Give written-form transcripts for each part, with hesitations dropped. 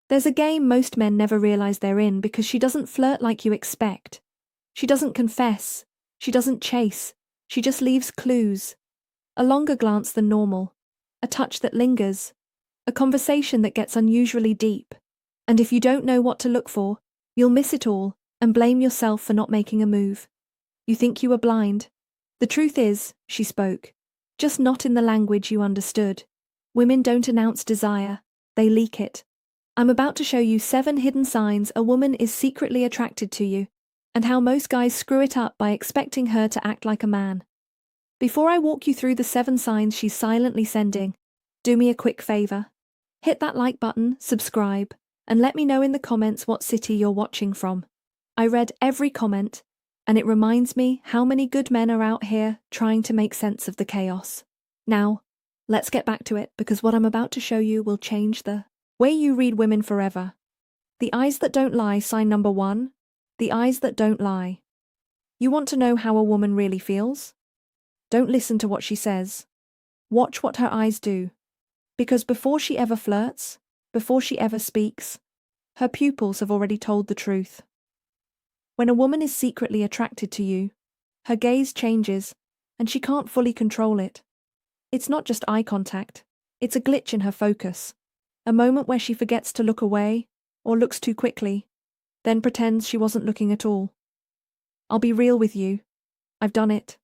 There's a game most men never realize they're in because she doesn't flirt like you expect. She doesn't confess. She doesn't chase. She just leaves clues. A longer glance than normal. A touch that lingers. A conversation that gets unusually deep. And if you don't know what to look for, you'll miss it all and blame yourself for not making a move. You think you were blind. The truth is, she spoke, just not in the language you understood. Women don't announce desire, they leak it. I'm about to show you 7 hidden signs a woman is secretly attracted to you, and how most guys screw it up by expecting her to act like a man. Before I walk you through the 7 signs she's silently sending, do me a quick favor. Hit that like button, subscribe, and let me know in the comments what city you're watching from. I read every comment, and it reminds me how many good men are out here trying to make sense of the chaos. Now, let's get back to it because what I'm about to show you will change the way you read women forever. The eyes that don't lie, sign number 1. The eyes that don't lie. You want to know how a woman really feels? Don't listen to what she says. Watch what her eyes do. Because before she ever flirts, before she ever speaks, her pupils have already told the truth. When a woman is secretly attracted to you, her gaze changes, and she can't fully control it. It's not just eye contact, it's a glitch in her focus, a moment where she forgets to look away, or looks too quickly, then pretends she wasn't looking at all. I'll be real with you. I've done it.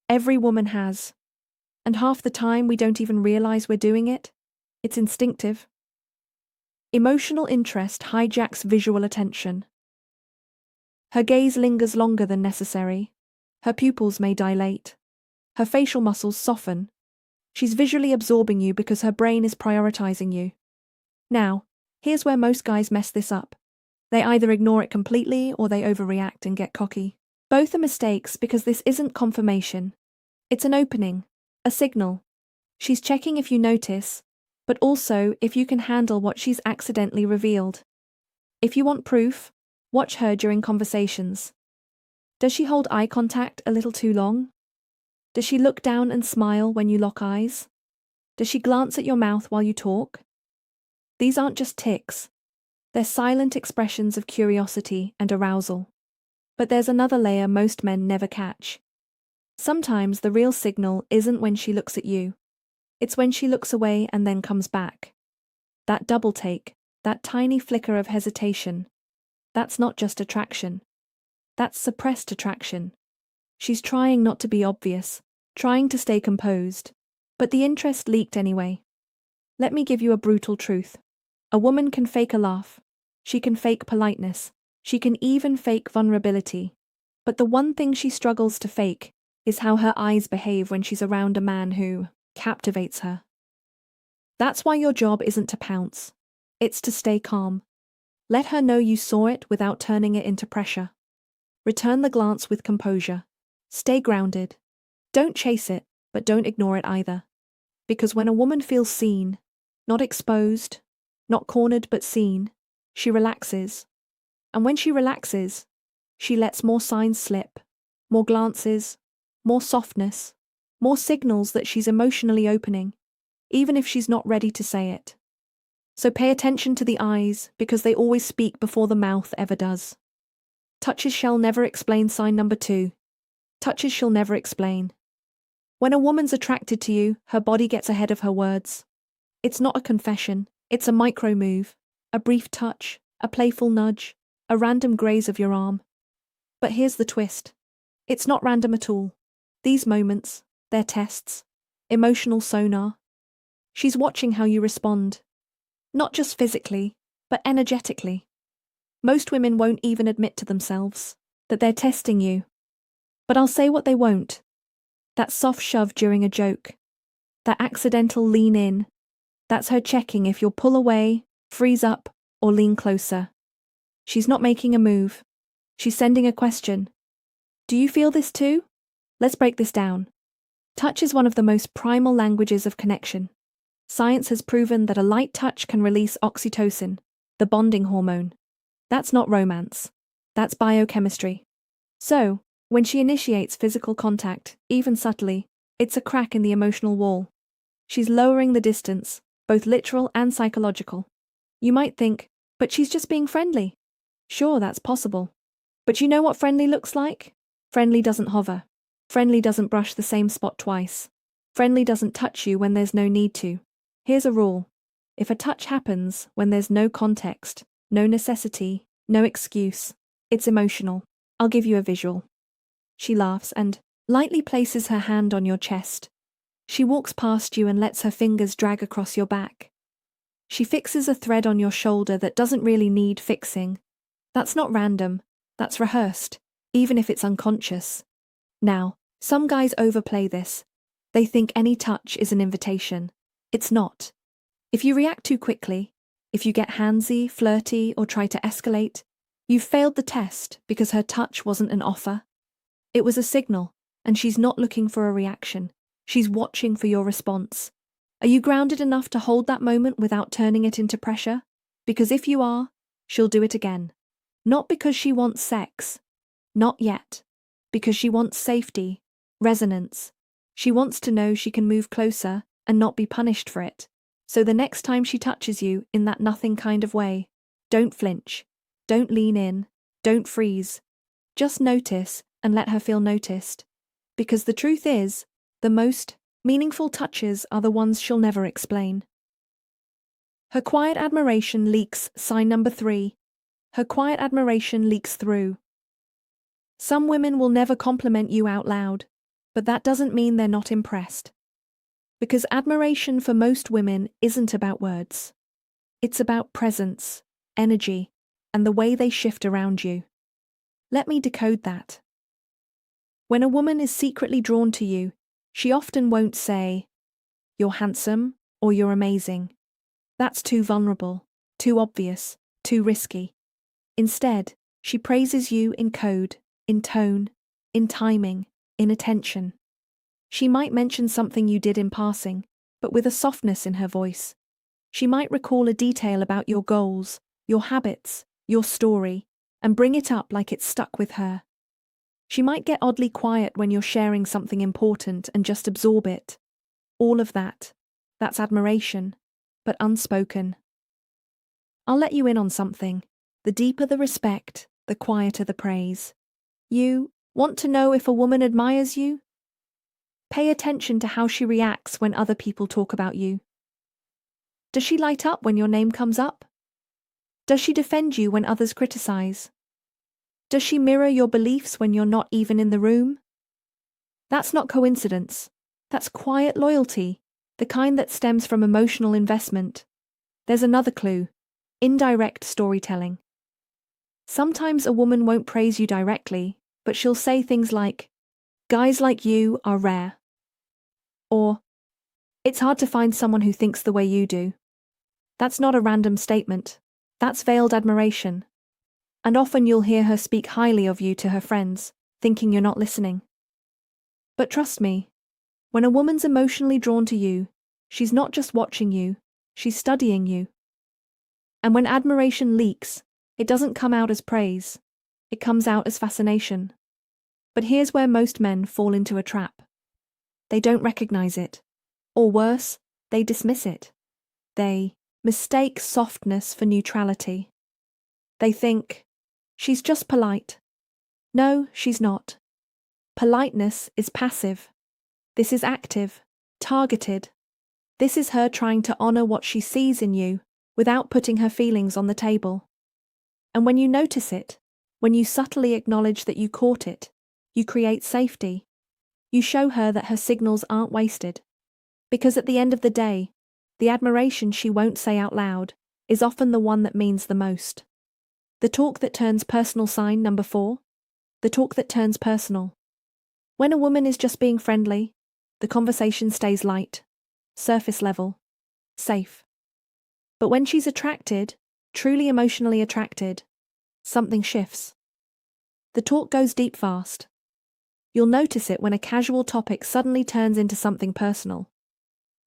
Every woman has. And half the time we don't even realize we're doing it. It's instinctive. Emotional interest hijacks visual attention. Her gaze lingers longer than necessary. Her pupils may dilate. Her facial muscles soften. She's visually absorbing you because her brain is prioritizing you. Now, here's where most guys mess this up. They either ignore it completely or they overreact and get cocky. Both are mistakes because this isn't confirmation. It's an opening, a signal. She's checking if you notice, but also if you can handle what she's accidentally revealed. If you want proof, watch her during conversations. Does she hold eye contact a little too long? Does she look down and smile when you lock eyes? Does she glance at your mouth while you talk? These aren't just tics. They're silent expressions of curiosity and arousal. But there's another layer most men never catch. Sometimes the real signal isn't when she looks at you. It's when she looks away and then comes back. That double take, that tiny flicker of hesitation, that's not just attraction. That's suppressed attraction. She's trying not to be obvious, trying to stay composed, but the interest leaked anyway. Let me give you a brutal truth. A woman can fake a laugh. She can fake politeness. She can even fake vulnerability. But the one thing she struggles to fake is how her eyes behave when she's around a man who captivates her. That's why your job isn't to pounce. It's to stay calm. Let her know you saw it without turning it into pressure. Return the glance with composure. Stay grounded. Don't chase it, but don't ignore it either. Because when a woman feels seen, not exposed, not cornered but seen, she relaxes. And when she relaxes, she lets more signs slip, more glances, more softness, more signals that she's emotionally opening, even if she's not ready to say it. So pay attention to the eyes, because they always speak before the mouth ever does. Touches shall never explain, sign number 2. Touches shall never explain. When a woman's attracted to you, her body gets ahead of her words. It's not a confession, it's a micro move, a brief touch, a playful nudge, a random graze of your arm. But here's the twist. It's not random at all. These moments, they're tests, emotional sonar. She's watching how you respond. Not just physically, but energetically. Most women won't even admit to themselves that they're testing you. But I'll say what they won't. That soft shove during a joke. That accidental lean in. That's her checking if you'll pull away, freeze up, or lean closer. She's not making a move. She's sending a question. Do you feel this too? Let's break this down. Touch is one of the most primal languages of connection. Science has proven that a light touch can release oxytocin, the bonding hormone. That's not romance. That's biochemistry. So, when she initiates physical contact, even subtly, it's a crack in the emotional wall. She's lowering the distance, both literal and psychological. You might think, But she's just being friendly. Sure, that's possible. But you know what friendly looks like? Friendly doesn't hover. Friendly doesn't brush the same spot twice. Friendly doesn't touch you when there's no need to. Here's a rule. If a touch happens when there's no context, no necessity, no excuse, it's emotional. I'll give you a visual. She laughs and lightly places her hand on your chest. She walks past you and lets her fingers drag across your back. She fixes a thread on your shoulder that doesn't really need fixing. That's not random. That's rehearsed, even if it's unconscious. Now, some guys overplay this. They think any touch is an invitation. It's not. If you react too quickly, if you get handsy, flirty, or try to escalate, you've failed the test because her touch wasn't an offer. It was a signal, and she's not looking for a reaction. She's watching for your response. Are you grounded enough to hold that moment without turning it into pressure? Because if you are, she'll do it again. Not because she wants sex. Not yet. Because she wants safety, resonance. She wants to know she can move closer and not be punished for it. So the next time she touches you in that nothing kind of way, don't flinch. Don't lean in. Don't freeze. Just notice and let her feel noticed. Because the truth is, the most meaningful touches are the ones she'll never explain. Her quiet admiration leaks, sign number 3. Her quiet admiration leaks through. Some women will never compliment you out loud, but that doesn't mean they're not impressed. Because admiration for most women isn't about words. It's about presence, energy, and the way they shift around you. Let me decode that. When a woman is secretly drawn to you, she often won't say, "You're handsome," or "You're amazing." That's too vulnerable, too obvious, too risky. Instead, she praises you in code, in tone, in timing, in attention. She might mention something you did in passing, but with a softness in her voice. She might recall a detail about your goals, your habits, your story, and bring it up like it's stuck with her. She might get oddly quiet when you're sharing something important and just absorb it. All of that's admiration, but unspoken. I'll let you in on something. The deeper the respect, the quieter the praise. You want to know if a woman admires you? Pay attention to how she reacts when other people talk about you. Does she light up when your name comes up? Does she defend you when others criticize? Does she mirror your beliefs when you're not even in the room? That's not coincidence. That's quiet loyalty, the kind that stems from emotional investment. There's another clue: indirect storytelling. Sometimes a woman won't praise you directly, but she'll say things like, "Guys like you are rare." Or, "It's hard to find someone who thinks the way you do." That's not a random statement. That's veiled admiration. And often you'll hear her speak highly of you to her friends, thinking you're not listening. But trust me, when a woman's emotionally drawn to you, she's not just watching you, she's studying you. And when admiration leaks, it doesn't come out as praise, it comes out as fascination. But here's where most men fall into a trap. They don't recognize it. Or worse, they dismiss it. They mistake softness for neutrality. They think, "She's just polite." No, she's not. Politeness is passive. This is active, targeted. This is her trying to honor what she sees in you without putting her feelings on the table. And when you notice it, when you subtly acknowledge that you caught it, you create safety. You show her that her signals aren't wasted. Because at the end of the day, the admiration she won't say out loud is often the one that means the most. The talk that turns personal, sign number 4. The talk that turns personal. When a woman is just being friendly, the conversation stays light, surface level, safe. But when she's attracted, truly emotionally attracted, something shifts. The talk goes deep fast. You'll notice it when a casual topic suddenly turns into something personal.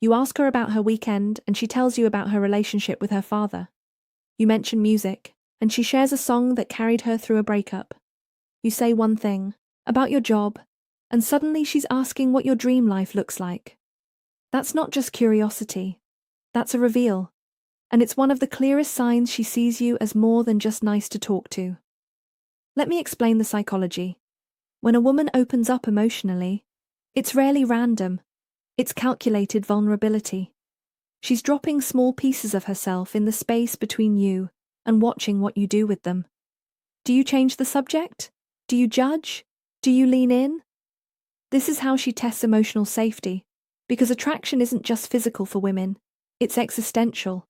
You ask her about her weekend and she tells you about her relationship with her father. You mention music, and she shares a song that carried her through a breakup. You say one thing, about your job, and suddenly she's asking what your dream life looks like. That's not just curiosity. That's a reveal. And it's one of the clearest signs she sees you as more than just nice to talk to. Let me explain the psychology. When a woman opens up emotionally, it's rarely random. It's calculated vulnerability. She's dropping small pieces of herself in the space between you and watching what you do with them. Do you change the subject? Do you judge? Do you lean in? This is how she tests emotional safety, because attraction isn't just physical for women, it's existential.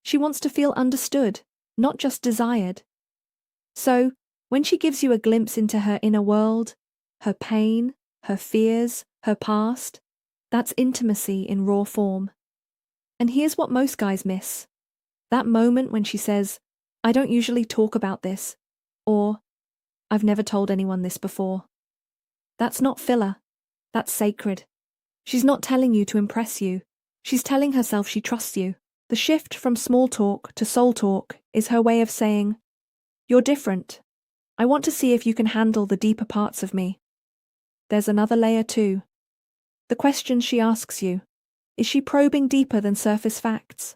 She wants to feel understood, not just desired. So, when she gives you a glimpse into her inner world, her pain, her fears, her past, that's intimacy in raw form. And here's what most guys miss. That moment when she says, "I don't usually talk about this," or "I've never told anyone this before." That's not filler. That's sacred. She's not telling you to impress you. She's telling herself she trusts you. The shift from small talk to soul talk is her way of saying, "You're different. I want to see if you can handle the deeper parts of me." There's another layer too. The questions she asks you. Is she probing deeper than surface facts?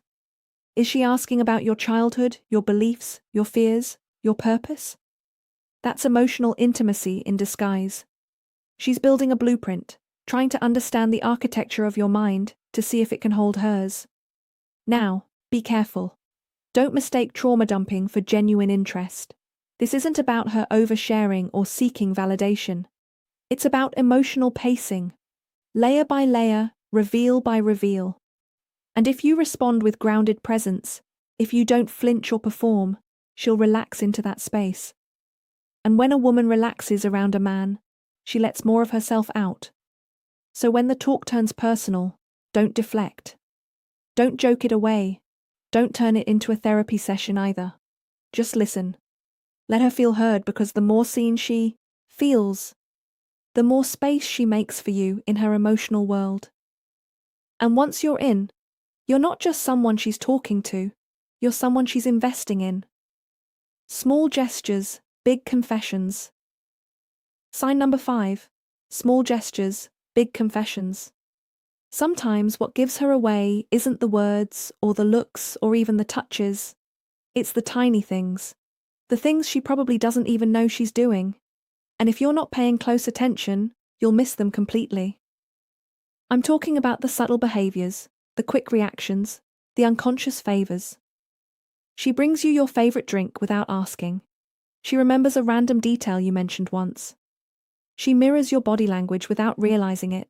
Is she asking about your childhood, your beliefs, your fears, your purpose? That's emotional intimacy in disguise. She's building a blueprint, trying to understand the architecture of your mind to see if it can hold hers. Now, be careful. Don't mistake trauma dumping for genuine interest. This isn't about her oversharing or seeking validation. It's about emotional pacing, layer by layer, reveal by reveal. And if you respond with grounded presence, if you don't flinch or perform, she'll relax into that space. And when a woman relaxes around a man, she lets more of herself out. So when the talk turns personal, don't deflect. Don't joke it away. Don't turn it into a therapy session either. Just listen. Let her feel heard, because the more seen she feels, the more space she makes for you in her emotional world. And once you're in, you're not just someone she's talking to, you're someone she's investing in. Small gestures, big confessions. Sign number 5. Small gestures, big confessions. Sometimes what gives her away isn't the words or the looks or even the touches. It's the tiny things. The things she probably doesn't even know she's doing. And if you're not paying close attention, you'll miss them completely. I'm talking about the subtle behaviors, the quick reactions, the unconscious favors. She brings you your favorite drink without asking. She remembers a random detail you mentioned once. She mirrors your body language without realizing it.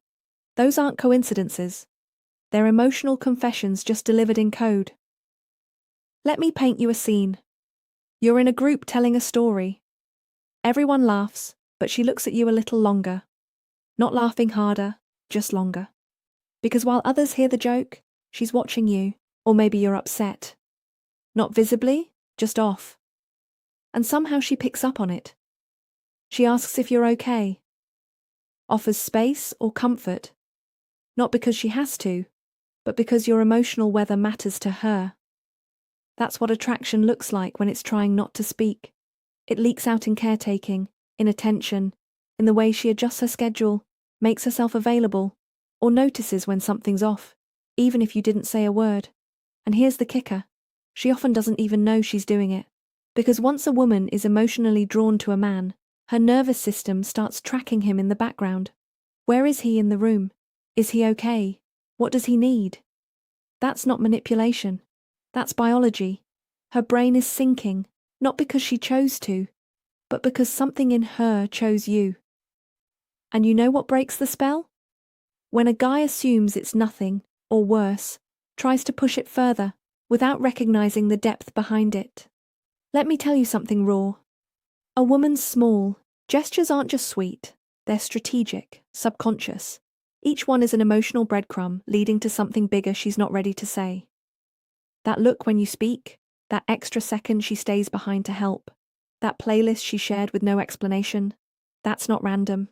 Those aren't coincidences. They're emotional confessions just delivered in code. Let me paint you a scene. You're in a group telling a story. Everyone laughs, but she looks at you a little longer. Not laughing harder, just longer. Because while others hear the joke, she's watching you, or maybe you're upset. Not visibly, just off. And somehow she picks up on it. She asks if you're okay. Offers space or comfort. Not because she has to, but because your emotional weather matters to her. That's what attraction looks like when it's trying not to speak. It leaks out in caretaking, in attention, in the way she adjusts her schedule, makes herself available, or notices when something's off, even if you didn't say a word. And here's the kicker. She often doesn't even know she's doing it. Because once a woman is emotionally drawn to a man, her nervous system starts tracking him in the background. Where is he in the room? Is he okay? What does he need? That's not manipulation. That's biology. Her brain is syncing, not because she chose to, but because something in her chose you. And you know what breaks the spell? When a guy assumes it's nothing, or worse, tries to push it further, without recognizing the depth behind it. Let me tell you something raw. A woman's small gestures aren't just sweet, they're strategic, subconscious. Each one is an emotional breadcrumb leading to something bigger she's not ready to say. That look when you speak, that extra second she stays behind to help, that playlist she shared with no explanation, that's not random.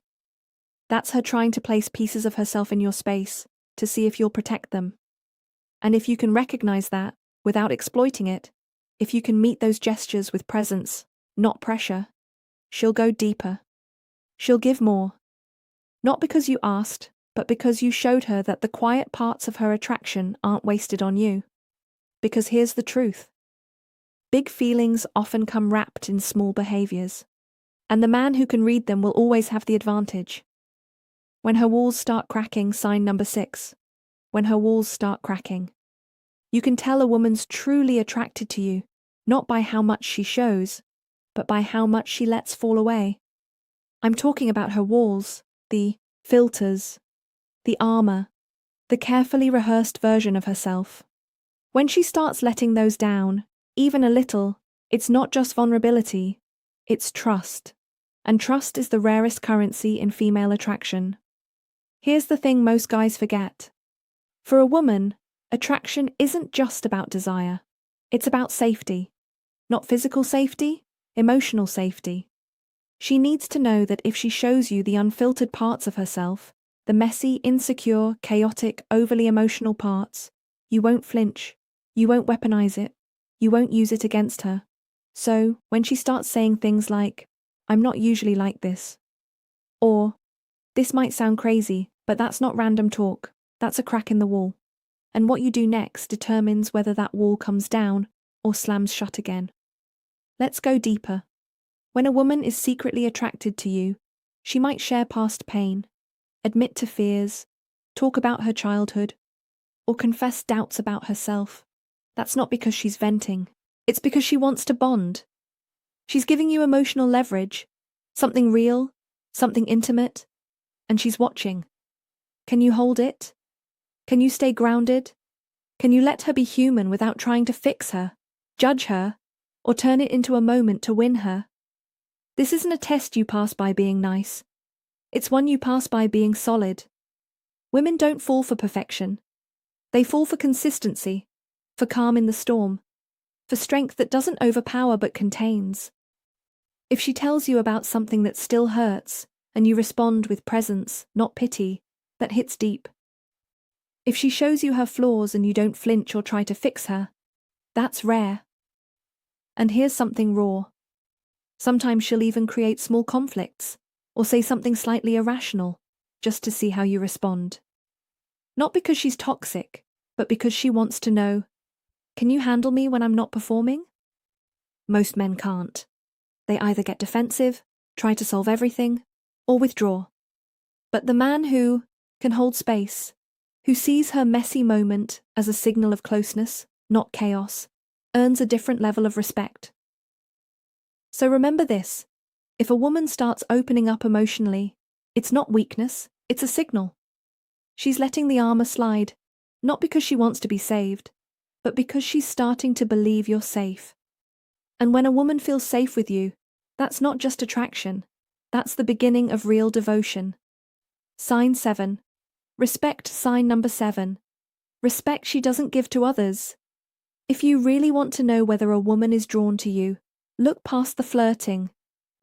That's her trying to place pieces of herself in your space to see if you'll protect them. And if you can recognize that, without exploiting it, if you can meet those gestures with presence, not pressure, she'll go deeper. She'll give more. Not because you asked, but because you showed her that the quiet parts of her attraction aren't wasted on you. Because here's the truth. Big feelings often come wrapped in small behaviors. And the man who can read them will always have the advantage. When her walls start cracking, sign number 6. When her walls start cracking. You can tell a woman's truly attracted to you, not by how much she shows, but by how much she lets fall away. I'm talking about her walls, the filters, the armor, the carefully rehearsed version of herself. When she starts letting those down, even a little, it's not just vulnerability, it's trust. And trust is the rarest currency in female attraction. Here's the thing most guys forget. For a woman, attraction isn't just about desire. It's about safety. Not physical safety, emotional safety. She needs to know that if she shows you the unfiltered parts of herself, the messy, insecure, chaotic, overly emotional parts, you won't flinch. You won't weaponize it. You won't use it against her. So, when she starts saying things like, "I'm not usually like this," or, "This might sound crazy, but that's not random talk, that's a crack in the wall," and what you do next determines whether that wall comes down or slams shut again. Let's go deeper. When a woman is secretly attracted to you, she might share past pain, admit to fears, talk about her childhood, or confess doubts about herself. That's not because she's venting. It's because she wants to bond. She's giving you emotional leverage, something real, something intimate, and she's watching. Can you hold it? Can you stay grounded? Can you let her be human without trying to fix her, judge her, or turn it into a moment to win her? This isn't a test you pass by being nice. It's one you pass by being solid. Women don't fall for perfection. They fall for consistency, for calm in the storm, for strength that doesn't overpower but contains. If she tells you about something that still hurts, and you respond with presence, not pity, that hits deep. If she shows you her flaws and you don't flinch or try to fix her, that's rare. And here's something raw. Sometimes she'll even create small conflicts, or say something slightly irrational, just to see how you respond. Not because she's toxic, but because she wants to know, can you handle me when I'm not performing? Most men can't. They either get defensive, try to solve everything, or withdraw. But the man who can hold space, who sees her messy moment as a signal of closeness, not chaos, earns a different level of respect. So remember this, if a woman starts opening up emotionally, it's not weakness, it's a signal. She's letting the armor slide, not because she wants to be saved, but because she's starting to believe you're safe. And when a woman feels safe with you, that's not just attraction, that's the beginning of real devotion. Sign 7. Respect sign number 7. Respect she doesn't give to others. If you really want to know whether a woman is drawn to you, look past the flirting,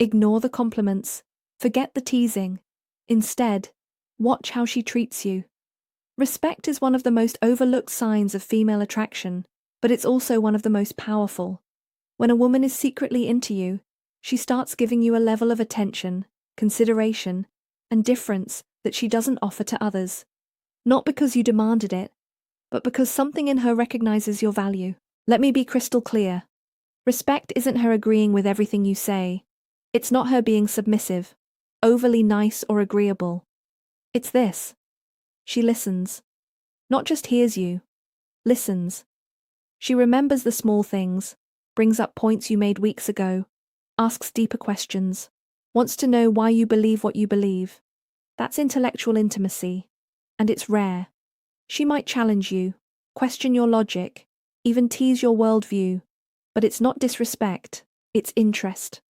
ignore the compliments, forget the teasing. Instead, watch how she treats you. Respect is one of the most overlooked signs of female attraction, but it's also one of the most powerful. When a woman is secretly into you, she starts giving you a level of attention, consideration, and difference that she doesn't offer to others. Not because you demanded it, but because something in her recognizes your value. Let me be crystal clear. Respect isn't her agreeing with everything you say. It's not her being submissive, overly nice or agreeable. It's this. She listens. Not just hears you. Listens. She remembers the small things, brings up points you made weeks ago, asks deeper questions, wants to know why you believe what you believe. That's intellectual intimacy, and it's rare. She might challenge you, question your logic, even tease your worldview, but it's not disrespect, it's interest.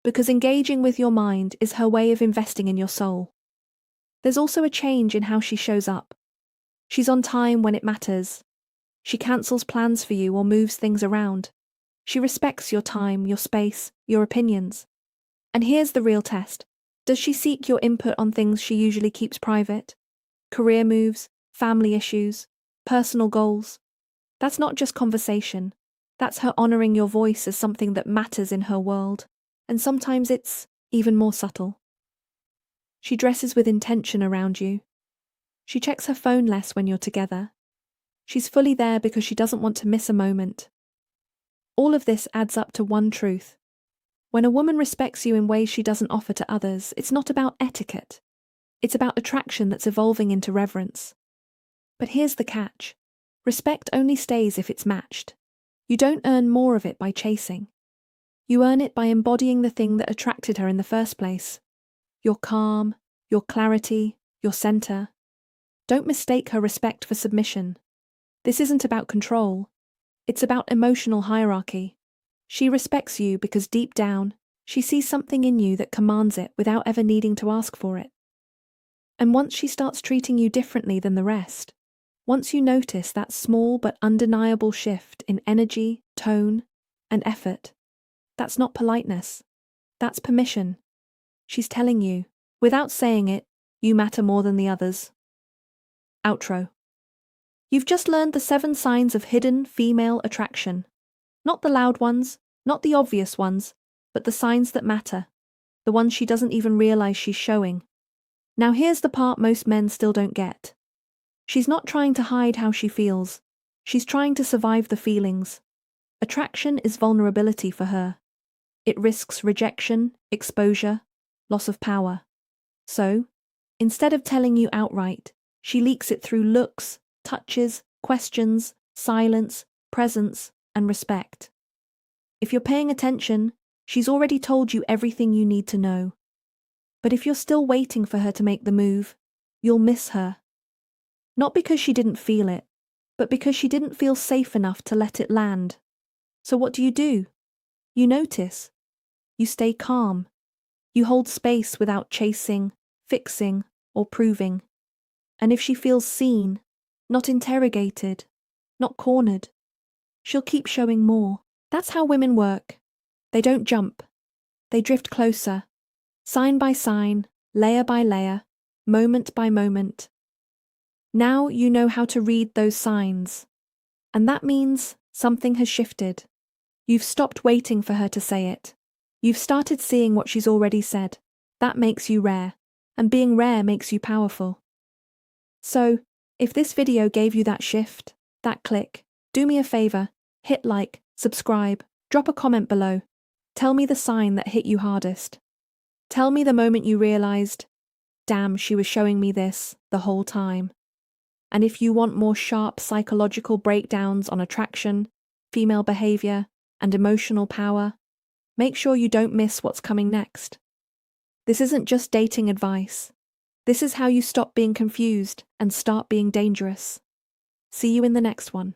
Because engaging with your mind is her way of investing in your soul. There's also a change in how she shows up. She's on time when it matters. She cancels plans for you or moves things around. She respects your time, your space, your opinions. And here's the real test. Does she seek your input on things she usually keeps private? Career moves, family issues, personal goals? That's not just conversation. That's her honoring your voice as something that matters in her world. And sometimes it's even more subtle. She dresses with intention around you. She checks her phone less when you're together. She's fully there because she doesn't want to miss a moment. All of this adds up to one truth. When a woman respects you in ways she doesn't offer to others, it's not about etiquette. It's about attraction that's evolving into reverence. But here's the catch. Respect only stays if it's matched. You don't earn more of it by chasing. You earn it by embodying the thing that attracted her in the first place. Your calm, your clarity, your center. Don't mistake her respect for submission. This isn't about control. It's about emotional hierarchy. She respects you because deep down, she sees something in you that commands it without ever needing to ask for it. And once she starts treating you differently than the rest, once you notice that small but undeniable shift in energy, tone, and effort, that's not politeness. That's permission. She's telling you, without saying it, you matter more than the others. Outro. You've just learned the 7 signs of hidden female attraction. Not the loud ones, not the obvious ones, but the signs that matter, the ones she doesn't even realize she's showing. Now here's the part most men still don't get. She's not trying to hide how she feels. She's trying to survive the feelings. Attraction is vulnerability for her. It risks rejection, exposure, loss of power. So, instead of telling you outright, she leaks it through looks, touches, questions, silence, presence, and respect. If you're paying attention, she's already told you everything you need to know. But if you're still waiting for her to make the move, you'll miss her. Not because she didn't feel it, but because she didn't feel safe enough to let it land. So what do? You notice. You stay calm. You hold space without chasing, fixing, or proving. And if she feels seen, not interrogated, not cornered, she'll keep showing more. That's how women work. They don't jump. They drift closer, sign by sign, layer by layer, moment by moment. Now you know how to read those signs. And that means something has shifted. You've stopped waiting for her to say it. You've started seeing what she's already said. That makes you rare. And being rare makes you powerful. So, if this video gave you that shift, that click, do me a favor, hit like, subscribe, drop a comment below. Tell me the sign that hit you hardest. Tell me the moment you realized, damn, she was showing me this the whole time. And if you want more sharp psychological breakdowns on attraction, female behavior, and emotional power, make sure you don't miss what's coming next. This isn't just dating advice. This is how you stop being confused and start being dangerous. See you in the next one.